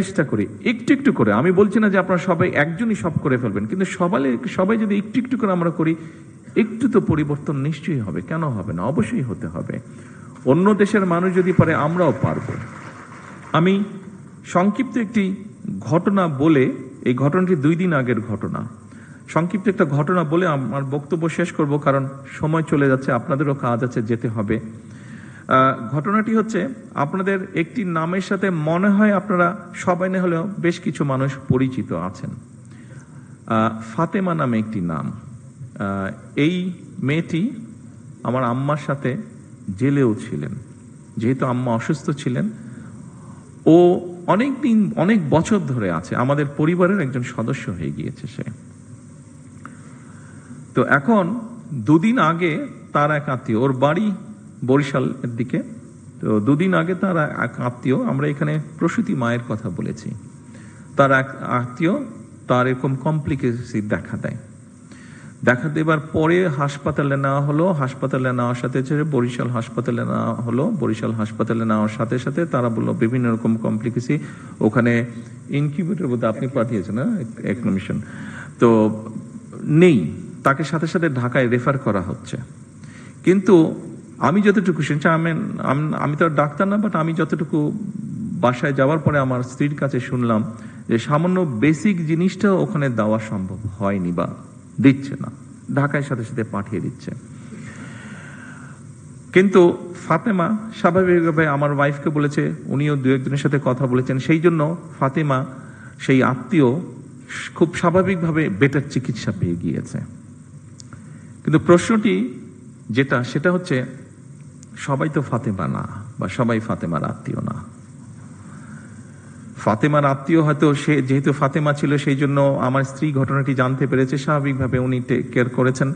চেষ্টা করি একটু একটু করে। আমি বলছি না যে আপনারা সবাই একজনই সব করে ফেলবেন, কিন্তু সবাই যদি একটু একটু করে আমরা করি, একটু তো পরিবর্তন নিশ্চয়ই হবে। কেন হবে না? অবশ্যই হতে হবে। অন্য দেশের মানুষ যদি পারে, আমরাও পারবো। আমি সংক্ষিপ্ত একটি ঘটনা বলে, এই ঘটনাটি 2 দিন আগের ঘটনা, সংক্ষিপ্ত একটা ঘটনা বলে আমার বক্তব্য শেষ করব, কারণ সময় চলে যাচ্ছে, আপনাদেরও কাজ আছে, যেতে হবে। ঘটনাটি হচ্ছে, আপনাদের একটি নামের সাথে মনে হয় আপনারা সবাই না হলেও বেশ কিছু মানুষ পরিচিত আছেন। ফাতেমা নামে একটি নাম। এই মেয়েটি আমার আম্মার সাথে জেলেও ছিলেন। যেহেতু আম্মা অসুস্থ ছিলেন, ও অনেক বছর ধরে আছে, আমাদের পরিবারের একজন সদস্য হয়ে গিয়েছে সে। তো এখন 2 দিন আগে তার এক আত্মীয়, ওর বাড়ি বরিশালের দিকে, তো 2 দিন আগে তার এক আত্মীয়, আমরা এখানে প্রসূতি মায়ের কথা বলেছি, তার এক আত্মীয় তার এরকম কমপ্লিকেসি দেখা দেবার পরে হাসপাতালে নেওয়া হলো। হাসপাতালে নেওয়ার সাথে বরিশাল হাসপাতালে নেওয়া হলো। বরিশাল হাসপাতালে নেওয়ার সাথে সাথে তারা বললো বিভিন্ন রকম কমপ্লিকেসি, ওখানে ইনকিউবেটর বোধ আপনি পাঠিয়েছেন না একমিশন, তো নেই, তাকে সাথে সাথে ঢাকায় রেফার করা হচ্ছে। কিন্তু আমি যতটুকু শুনছি, আমি তো আর ডাক্তার না, বাট আমি যতটুকু বাসায় যাওয়ার পরে আমার স্ত্রীর কাছে শুনলাম যে সামান্য বেসিক জিনিসটা ওখানে দেওয়া সম্ভব হয়নি বা দিচ্ছে না, ঢাকায় সাথে সাথে পাঠিয়ে দিচ্ছে। কিন্তু ফাতেমা স্বাভাবিকভাবে আমার ওয়াইফকে বলেছে, উনিও 2-1 জনের সাথে কথা বলেছেন, সেই জন্য ফাতেমা সেই আত্মীয় খুব স্বাভাবিকভাবে বেটার চিকিৎসা পেয়ে গিয়েছে। কিন্তু প্রশ্নটি সেটা হচ্ছে, সবাই তো ফাতেমা না, বা সবাই ফাতেমার আত্মীয় না। ফাতেমার আত্মীয় হয়তো, সে যেহেতু ফাতেমা ছিল সেই জন্য আমার স্ত্রী ঘটনাটি জানতে পেরেছে, স্বাভাবিকভাবে উনি টেক কেয়ার করেছেন।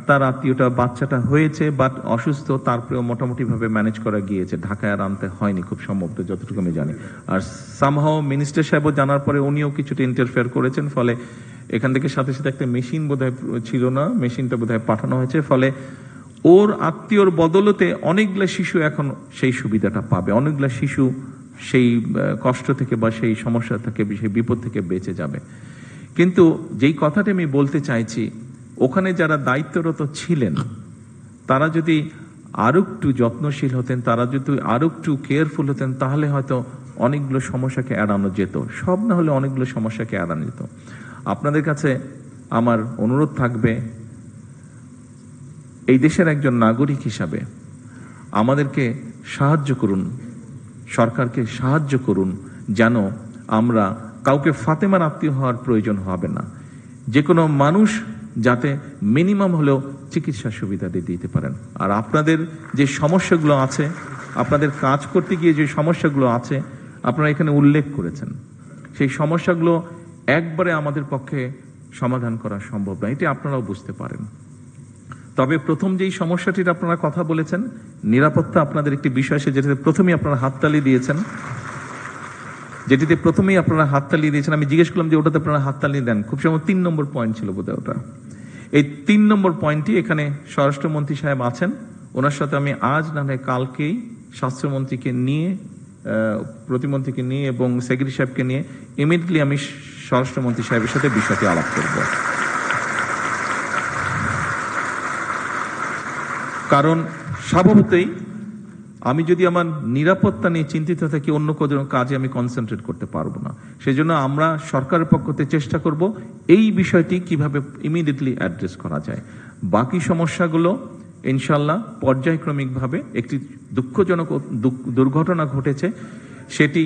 তার আত্মীয়টা, বাচ্চাটা হয়েছে বাট অসুস্থ, তারপরেও মোটামুটি ভাবে ম্যানেজ করা গিয়েছে, ঢাকায় আর আনতে হয়নি খুব সম্ভবত, যতটুকু আমি জানি। আর সামহাও মিনিস্টার সাহেবও জানার পরে উনিও কিছুটা ইন্টারফেয়ার করেছেন, ফলে এখান থেকে সাথে সাথে একটা মেশিন বোধহয় ছিল না, মেশিনটা বোধহয় পাঠানো হয়েছে, ফলে ওর আত্মীয়র বদলতে অনেকগুলো শিশু এখন সেই সুবিধাটা পাবে, অনেকগুলো শিশু সেই কষ্ট থেকে বা সেই সমস্যা থেকে, সেই বিপদ থেকে বেঁচে যাবে। কিন্তু যেই কথাটা আমি বলতে চাইছি, ওখানে যারা দায়িত্বরত ছিলেন তারা যদি আরো একটু যত্নশীল হতেন, তারা যদি আরো একটু কেয়ারফুল হতেন, তাহলে হয়তো অনেকগুলো সমস্যাকে এড়ানো যেত, সব না হলে অনেকগুলো সমস্যাকে এড়ানো যেত। আপনাদের কাছে আমার অনুরোধ থাকবে, এই দেশের একজন নাগরিক হিসাবে আমাদেরকে সাহায্য করুন, সরকারকে সাহায্য করুন, যেন আমরা কাউকে ফাতেমার আত্মীয় হওয়ার প্রয়োজন হবে না। যে কোনো মানুষ যাতে মিনিমাম হলেও চিকিৎসা সুবিধা দিতে পারেন। আর আপনাদের যে সমস্যাগুলো আছে, আপনাদের কাজ করতে গিয়ে যে সমস্যাগুলো আছে, আপনারা এখানে উল্লেখ করেছেন, সেই সমস্যাগুলো একবারে আমাদের পক্ষে সমাধান করা সম্ভব না, এটি আপনারাও বুঝতে পারেন। তবে প্রথম যেই সমস্যাটির আপনারা কথা বলেছেন, নিরাপত্তা আপনাদের একটি বিষয়, যেটাতে প্রথমেই আপনারা হাততালি দিয়েছেন, আমি জিজ্ঞেস করলাম যে ওটাতে আপনারা হাততালি দেন, খুব সময় 3 নম্বর পয়েন্ট ছিল বোধহয় ওটা। এই 3 নম্বর পয়েন্টটি, এখানে স্বরাষ্ট্রমন্ত্রী সাহেব আছেন, ওনার সাথে আমি আজ না হয় কালকেই স্বাস্থ্যমন্ত্রীকে নিয়ে, প্রতিমন্ত্রীকে নিয়ে এবং সেক্রেটারি সাহেবকে নিয়ে ইমিডিয়েটলি আমি স্বরাষ্ট্রমন্ত্রী সাহেবের সাথে বিষয়টি আলাপ করব। কারণ স্বভাবতই আমি যদি আমার নিরাপত্তা নিয়ে চিন্তিত থাকি, অন্য কোনো কাজে আমি কনসেন্ট্রেট করতে পারবো না। সেই জন্য আমরা সরকারের পক্ষ থেকে চেষ্টা করব এই বিষয়টি কিভাবে ইমিডিয়েটলি অ্যাড্রেস করা যায়। বাকি সমস্যাগুলো ইনশাল্লাহ পর্যায়ক্রমিকভাবে, একটি দুঃখজনক দুর্ঘটনা ঘটেছে, সেটি